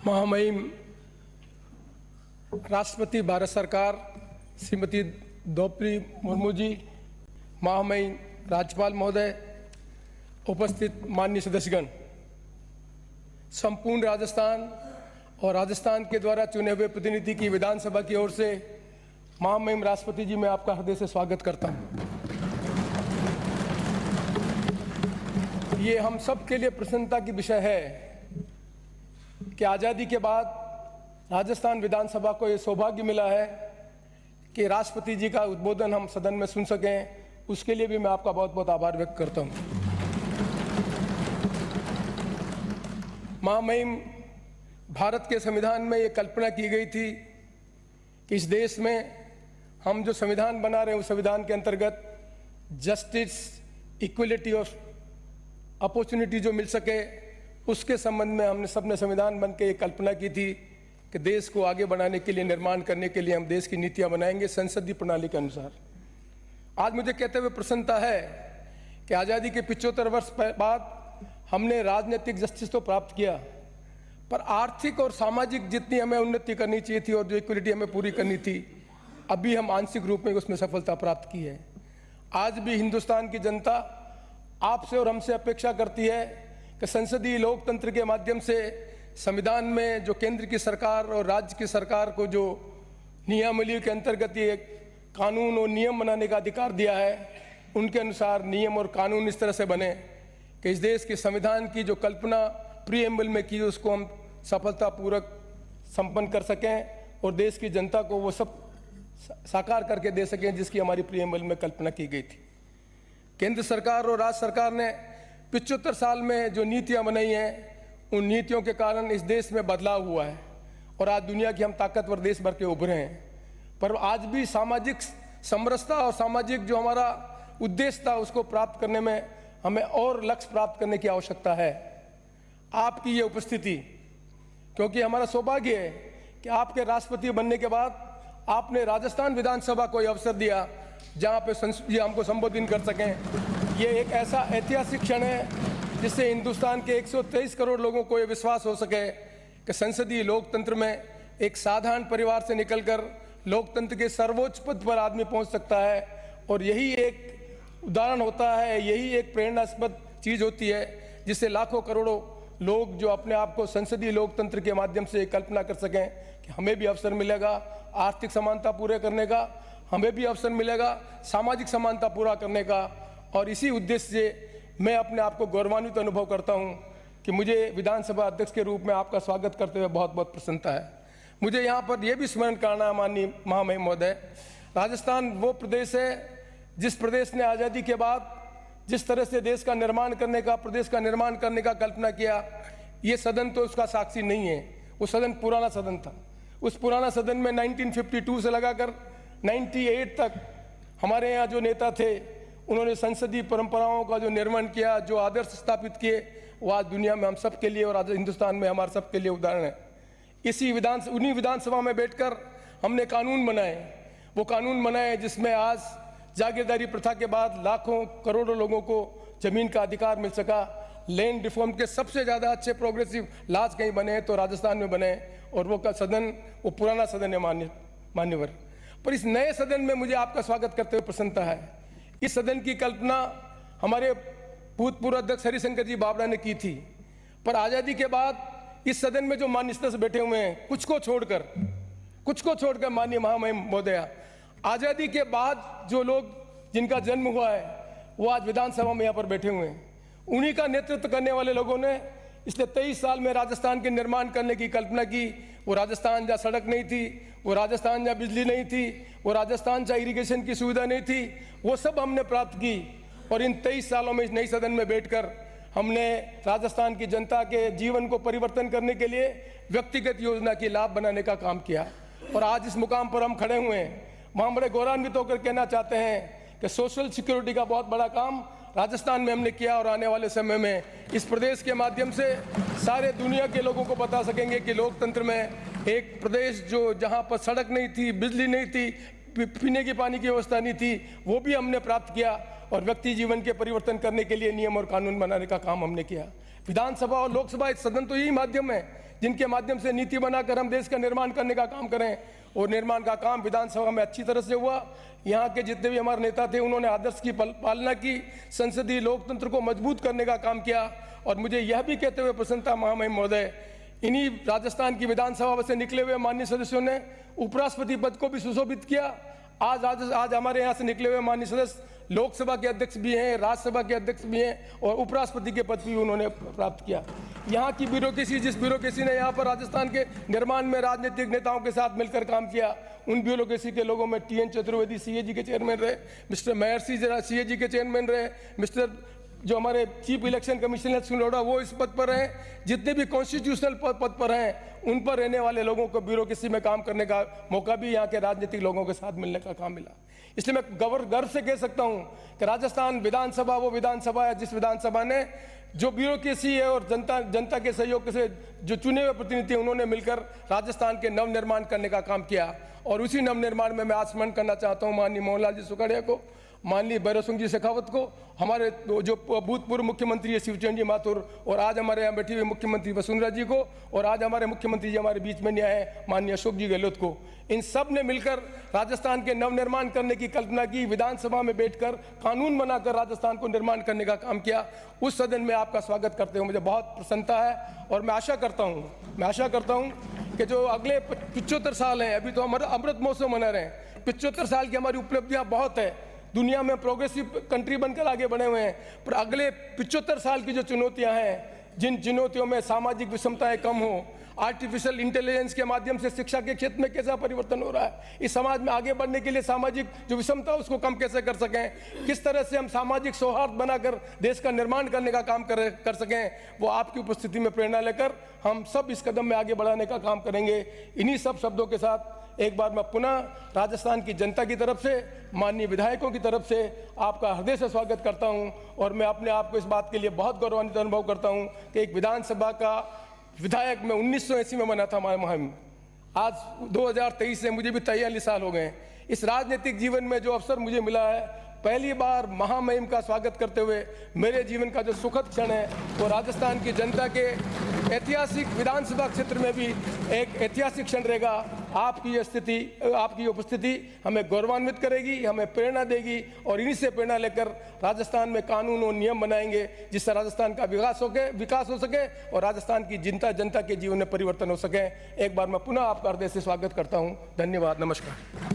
महामहिम राष्ट्रपति भारत सरकार श्रीमती द्रौपदी मुर्मू जी, महामहिम राज्यपाल महोदय, उपस्थित माननीय सदस्यगण, संपूर्ण राजस्थान और राजस्थान के द्वारा चुने हुए प्रतिनिधि की विधानसभा की ओर से महामहिम राष्ट्रपति जी, मैं आपका हृदय से स्वागत करता हूं। ये हम सब के लिए प्रसन्नता की विषय है कि आज़ादी के बाद राजस्थान विधानसभा को ये सौभाग्य मिला है कि राष्ट्रपति जी का उद्बोधन हम सदन में सुन सकें। उसके लिए भी मैं आपका बहुत बहुत आभार व्यक्त करता हूं। महामहिम, भारत के संविधान में ये कल्पना की गई थी कि इस देश में हम जो संविधान बना रहे हैं उस संविधान के अंतर्गत जस्टिस, इक्वलिटी ऑफ अपॉर्चुनिटी जो मिल सके, उसके संबंध में हमने सबने संविधान बन के ये कल्पना की थी कि देश को आगे बढ़ाने के लिए, निर्माण करने के लिए हम देश की नीतियां बनाएंगे संसदीय प्रणाली के अनुसार। आज मुझे कहते हुए प्रसन्नता है कि आज़ादी के 75 वर्ष बाद हमने राजनीतिक जस्टिस तो प्राप्त किया, पर आर्थिक और सामाजिक जितनी हमें उन्नति करनी चाहिए थी और जो इक्वलिटी हमें पूरी करनी थी, अभी हम आंशिक रूप में उसमें सफलता प्राप्त की है। आज भी हिंदुस्तान की जनता आपसे और हमसे अपेक्षा करती है कि संसदीय लोकतंत्र के माध्यम से संविधान में जो केंद्र की सरकार और राज्य की सरकार को जो नियमावली के अंतर्गत ये कानून और नियम बनाने का अधिकार दिया है, उनके अनुसार नियम और कानून इस तरह से बने कि इस देश के संविधान की जो कल्पना प्रीएम्बल में की उसको हम सफलतापूर्वक संपन्न कर सकें और देश की जनता को वो सब साकार करके दे सकें जिसकी हमारी प्रीएम्बल में कल्पना की गई थी। केंद्र सरकार और राज्य सरकार ने 75 साल में जो नीतियां बनाई हैं, उन नीतियों के कारण इस देश में बदलाव हुआ है और आज दुनिया की हम ताकतवर देश भर के उभरे हैं। पर आज भी सामाजिक समरसता और सामाजिक जो हमारा उद्देश्य था उसको प्राप्त करने में हमें और लक्ष्य प्राप्त करने की आवश्यकता है। आपकी ये उपस्थिति, क्योंकि हमारा सौभाग्य है कि आपके राष्ट्रपति बनने के बाद आपने राजस्थान विधानसभा को अवसर दिया जहाँ पे संसद हमको संबोधित कर सकें। ये एक ऐसा ऐतिहासिक क्षण है जिससे हिंदुस्तान के 123 करोड़ लोगों को ये विश्वास हो सके कि संसदीय लोकतंत्र में एक साधारण परिवार से निकलकर लोकतंत्र के सर्वोच्च पद पर आदमी पहुंच सकता है। और यही एक उदाहरण होता है, यही एक प्रेरणास्पद चीज़ होती है जिससे लाखों करोड़ों लोग जो अपने आप को संसदीय लोकतंत्र के माध्यम से कल्पना कर सकें कि हमें भी अवसर मिलेगा आर्थिक समानता पूरे करने का, हमें भी अवसर मिलेगा सामाजिक समानता पूरा करने का। और इसी उद्देश्य से मैं अपने आप को गौरवान्वित अनुभव करता हूं कि मुझे विधानसभा अध्यक्ष के रूप में आपका स्वागत करते हुए बहुत बहुत प्रसन्नता है। मुझे यहां पर यह भी स्मरण करना है माननीय महामहिम महोदय, राजस्थान वो प्रदेश है जिस प्रदेश ने आज़ादी के बाद जिस तरह से देश का निर्माण करने का, प्रदेश का निर्माण करने का कल्पना किया, ये सदन तो उसका साक्षी नहीं है। वो सदन पुराना सदन था। उस पुराना सदन में 1952 से लगाकर 98 तक हमारे यहाँ जो नेता थे उन्होंने संसदीय परंपराओं का जो निर्माण किया, जो आदर्श स्थापित किए, वो आज दुनिया में हम सब के लिए और आज हिंदुस्तान में हमारे सब के लिए उदाहरण है। उन्हीं विधानसभा में बैठकर हमने कानून बनाए, वो कानून बनाए जिसमें आज जागीरदारी प्रथा के बाद लाखों करोड़ों लोगों को जमीन का अधिकार मिल सका। लैंड रिफॉर्म के सबसे ज़्यादा अच्छे प्रोग्रेसिव लॉज कहीं बने तो राजस्थान में बने और वो का सदन वो पुराना सदन है मान्यवर। पर इस नए सदन में मुझे आपका स्वागत करते हुए प्रसन्नता है। इस सदन की कल्पना हमारे भूतपूर्व अध्यक्ष हरिशंकर जी बावड़ा ने की थी, पर आज़ादी के बाद इस सदन में जो मान्यता से बैठे हुए हैं, कुछ को छोड़कर माननीय महामहिम महोदया, आज़ादी के बाद जो लोग जिनका जन्म हुआ है वो आज विधानसभा में यहाँ पर बैठे हुए हैं। उन्हीं का नेतृत्व करने वाले लोगों ने इसलिए 23 साल में राजस्थान के निर्माण करने की कल्पना की। वो राजस्थान जहाँ सड़क नहीं थी, वो राजस्थान जहाँ बिजली नहीं थी, वो राजस्थान जहाँ इरिगेशन की सुविधा नहीं थी, वो सब हमने प्राप्त की। और इन 23 सालों में इस नई सदन में बैठकर हमने राजस्थान की जनता के जीवन को परिवर्तन करने के लिए व्यक्तिगत योजना की लाभ बनाने का काम किया। और आज इस मुकाम पर हम खड़े हुए हैं, वहाँ बड़े गौरवान्वित होकर कहना चाहते हैं कि सोशल सिक्योरिटी का बहुत बड़ा काम राजस्थान में हमने किया और आने वाले समय में इस प्रदेश के माध्यम से सारे दुनिया के लोगों को बता सकेंगे कि लोकतंत्र में एक प्रदेश जो जहाँ पर सड़क नहीं थी, बिजली नहीं थी, पीने की पानी की व्यवस्था नहीं थी, वो भी हमने प्राप्त किया। और व्यक्ति जीवन के परिवर्तन करने के लिए नियम और कानून बनाने का काम हमने किया। विधानसभा और लोकसभा, एक सदन तो यही माध्यम है जिनके माध्यम से नीति बनाकर हम देश का निर्माण करने का काम करें। और निर्माण का काम विधानसभा में अच्छी तरह से हुआ। यहाँ के जितने भी हमारे नेता थे उन्होंने आदर्श की पालना की, संसदीय लोकतंत्र को मजबूत करने का काम किया। और मुझे यह भी कहते हुए प्रसन्नता महामहिम महोदय, इन्हीं राजस्थान की विधानसभा से निकले हुए माननीय सदस्यों ने उपराष्ट्रपति पद को भी सुशोभित किया। आज हमारे यहाँ से निकले हुए माननीय सदस्य लोकसभा के अध्यक्ष भी हैं, राज्यसभा के अध्यक्ष भी हैं और उपराष्ट्रपति के पद भी उन्होंने प्राप्त किया। यहाँ की ब्यूरोक्रेसी, जिस ब्यूरोक्रेसी ने यहाँ पर राजस्थान के निर्माण में राजनीतिक नेताओं के साथ मिलकर काम किया, उन ब्यूरोक्रेसी के लोगों में टी एन चतुर्वेदी सीएजी के चेयरमैन रहे, मिस्टर महर्षि सीएजी के चेयरमैन रहे, मिस्टर जो हमारे चीफ इलेक्शन कमिश्नर सुनौड़ा वो इस पद पर हैं, जितने भी कॉन्स्टिट्यूशनल पद पर हैं उन पर रहने वाले लोगों को ब्यूरोक्रेसी में काम करने का मौका भी यहाँ के राजनीतिक लोगों के साथ मिलने का काम मिला। इसलिए मैं गर्व से कह सकता हूँ कि राजस्थान विधानसभा वो विधानसभा है जिस विधानसभा ने जो ब्यूरोक्रेसी है और जनता के सहयोग से जो चुने हुए प्रतिनिधि उन्होंने मिलकर राजस्थान के नवनिर्माण करने का काम किया। और उसी नवनिर्माण में मैं आस्मरण करना चाहता हूँ माननीय मोहनलाल जी सुखाड़िया को, माननीय भैरव सिंह जी शेखावत को, हमारे जो भूतपूर्व मुख्यमंत्री है शिवचंद्र जी माथुर, और आज हमारे यहाँ बैठे हुए मुख्यमंत्री वसुंधरा जी को, और आज हमारे मुख्यमंत्री जी हमारे बीच में नहीं आए माननीय अशोक जी गहलोत को। इन सब ने मिलकर राजस्थान के नवनिर्माण करने की कल्पना की, विधानसभा में बैठकर कानून बनाकर राजस्थान को निर्माण करने का काम किया। उस सदन में आपका स्वागत करते हुए मुझे बहुत प्रसन्नता है। और मैं आशा करता हूँ कि जो अगले 75 साल हैं, अभी तो हमारा अमृत महोत्सव मना रहे हैं, 75 साल की हमारी उपलब्धियाँ बहुत है, दुनिया में प्रोग्रेसिव कंट्री बनकर आगे बढ़े हुए हैं, पर अगले 75 साल की जो चुनौतियां हैं, जिन चुनौतियों में सामाजिक विषमताएं कम हो, आर्टिफिशियल इंटेलिजेंस के माध्यम से शिक्षा के क्षेत्र में कैसा परिवर्तन हो रहा है, इस समाज में आगे बढ़ने के लिए सामाजिक जो विषमता उसको कम कैसे कर सकें, किस तरह से हम सामाजिक सौहार्द बनाकर देश का निर्माण करने का काम कर सकें, वो आपकी उपस्थिति में प्रेरणा लेकर हम सब इस कदम में आगे बढ़ाने का काम करेंगे। इन्हीं सब शब्दों के साथ एक बार मैं पुनः राजस्थान की जनता की तरफ से, माननीय विधायकों की तरफ से आपका हृदय से स्वागत करता हूं। और मैं अपने आप को इस बात के लिए बहुत गौरवान्वित अनुभव करता हूं कि एक विधानसभा का विधायक मैं 1980 में बना था हमारे मुहिम, आज 2023 से मुझे भी 43 साल हो गए। इस राजनीतिक जीवन में जो अवसर मुझे मिला है, पहली बार महामहिम का स्वागत करते हुए मेरे जीवन का जो सुखद क्षण है वो राजस्थान की जनता के ऐतिहासिक विधानसभा क्षेत्र में भी एक ऐतिहासिक क्षण रहेगा। आपकी उपस्थिति हमें गौरवान्वित करेगी, हमें प्रेरणा देगी, और इन्हीं से प्रेरणा लेकर राजस्थान में कानून और नियम बनाएंगे जिससे राजस्थान का विकास हो सके और राजस्थान की जनता के जीवन में परिवर्तन हो सके। एक बार मैं पुनः आपका हृदय से स्वागत करता हूँ। धन्यवाद, नमस्कार।